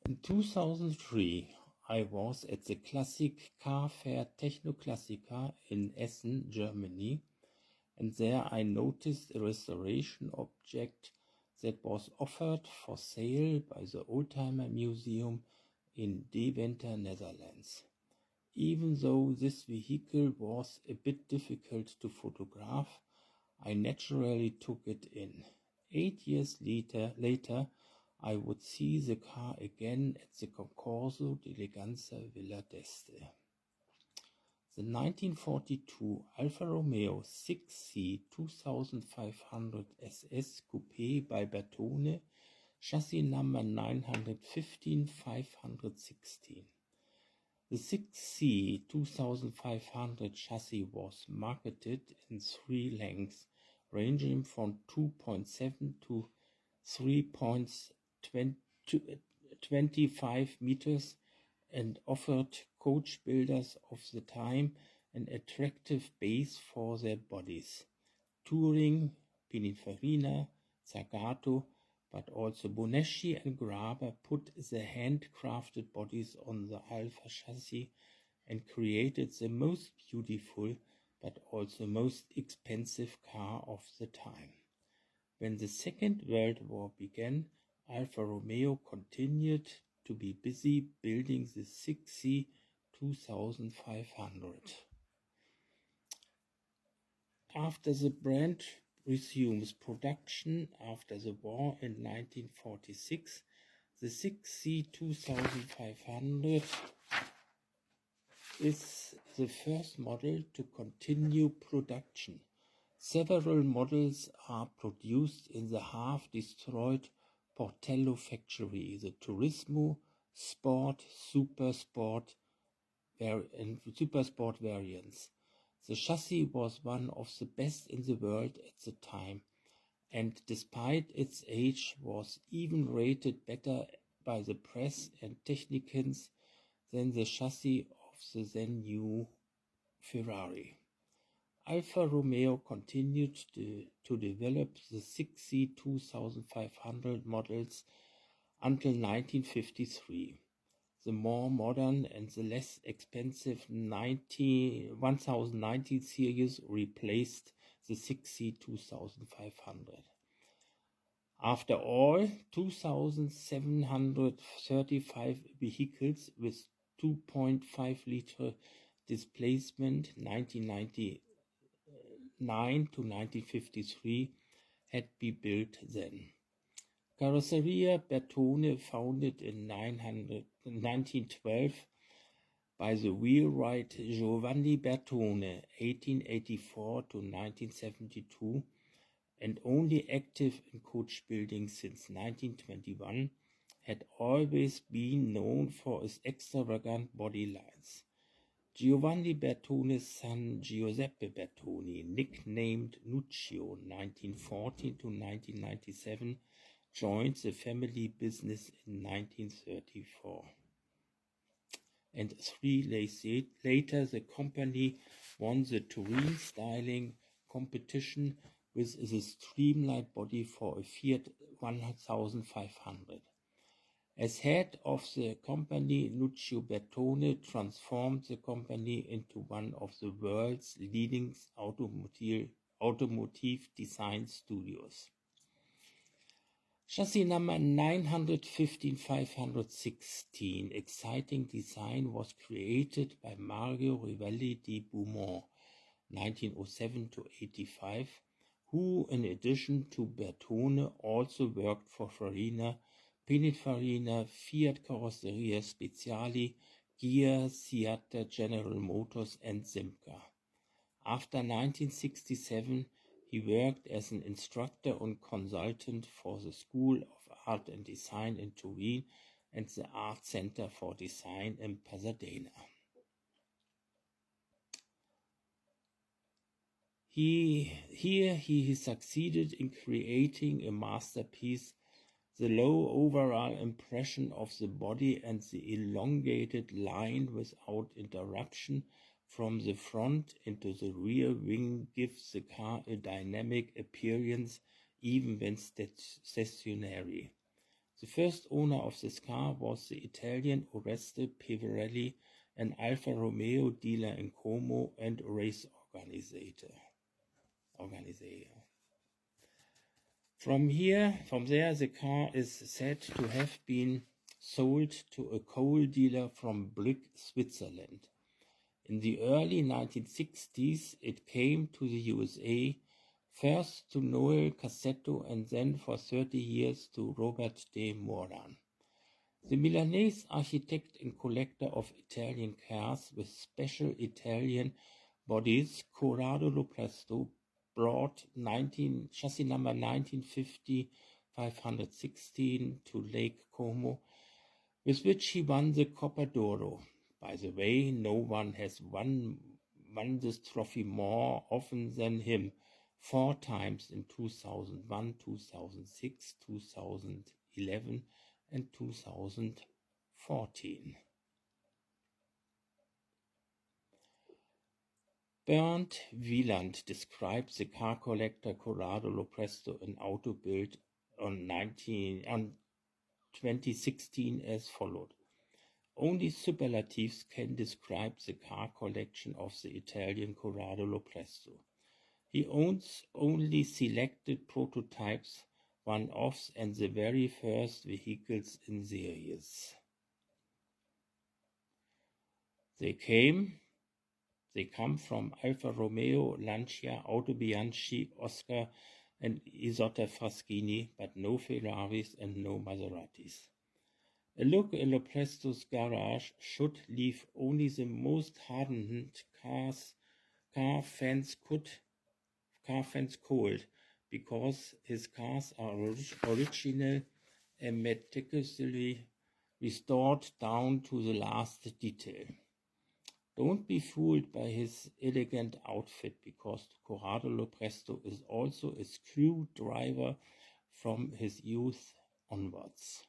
In 2003, I was at the Classic Car Fair Technoklassiker in Essen, Germany, and there I noticed a restoration object that was offered for sale by the Oldtimer Museum in Deventer, Netherlands. Even though this vehicle was a bit difficult to photograph, I naturally took it in. 8 years later, I would see the car again at the Concorso d'Eleganza Villa d'Este. The 1942 Alfa Romeo 6C 2500 SS Coupe by Bertone, chassis number 915-516. The 6C 2500 chassis was marketed in 3 lengths, ranging from 2.7 to 3.25 meters, and offered coach builders of the time an attractive base for their bodies. Touring, Pininfarina, Zagato, but also Boneschi and Graber put the handcrafted bodies on the Alfa chassis and created the most beautiful but also most expensive car of the time. When the Second World War began, Alfa Romeo continued to be busy building the 6C 2500. After the brand resumes production after the war in 1946, the 6C 2500 is the first model to continue production. Several models are produced in the half-destroyed Portello factory, the Turismo, Sport, Super Sport variants. The chassis was one of the best in the world at the time, and despite its age was even rated better by the press and technicians than the chassis of the then new Ferrari. Alfa Romeo continued to develop the 6C 2500 models until 1953. The more modern and the less expensive 1019 series replaced the 6C 2500. After all, 2,735 vehicles with 2.5 liter displacement 1999 to 1953 had been built then. Carrozzeria Bertone, founded in 1912 by the wheelwright Giovanni Bertone, 1884 to 1972, and only active in coach building since 1921, had always been known for its extravagant body lines. Giovanni Bertone's son Giuseppe Bertone, nicknamed Nuccio, 1914 to 1997, joined the family business in 1934. And 3 days later, the company won the Turin styling competition with the streamlined body for a Fiat 1500. As head of the company, Nuccio Bertone transformed the company into one of the world's leading automotive design studios. Chassis number 915-516, exciting design, was created by Mario Rivelli di Beaumont, 1907 to 85, who, in addition to Bertone, also worked for Farina, Pininfarina, Fiat Carrozzeria Speciali, Ghia, Seat, General Motors, and Simca. After 1967, he worked as an instructor and consultant for the School of Art and Design in Turin and the Art Center for Design in Pasadena. He succeeded in creating a masterpiece. The low overall impression of the body and the elongated line without interruption from the front into the rear wing gives the car a dynamic appearance even when stationary. The first owner of this car was the Italian Oreste Peverelli, an Alfa Romeo dealer in Como and race organizer. From there, the car is said to have been sold to a coal dealer from Brugg, Switzerland. In the early 1960s, it came to the USA, first to Noel Cassetto and then for 30 years to Robert de Moran. The Milanese architect and collector of Italian cars with special Italian bodies, Corrado Lopresto, brought chassis number 1950-516 to Lake Como, with which he won the Coppa d'Oro. By the way, no one has won this trophy more often than him, 4 times in 2001, 2006, 2011 and 2014. Bernd Wieland describes the car collector Corrado Lopresto in Auto Bild on 2016 as followed. Only superlatives can describe the car collection of the Italian Corrado Lopresto. He owns only selected prototypes, one-offs and the very first vehicles in series. They come from Alfa Romeo, Lancia, Auto Bianchi, Oscar and Isotta Fraschini, but no Ferraris and no Maseratis. A look in Lopresto's garage should leave only the most hardened car fans cold, because his cars are original and meticulously restored down to the last detail. Don't be fooled by his elegant outfit, because Corrado Lopresto is also a screwdriver from his youth onwards.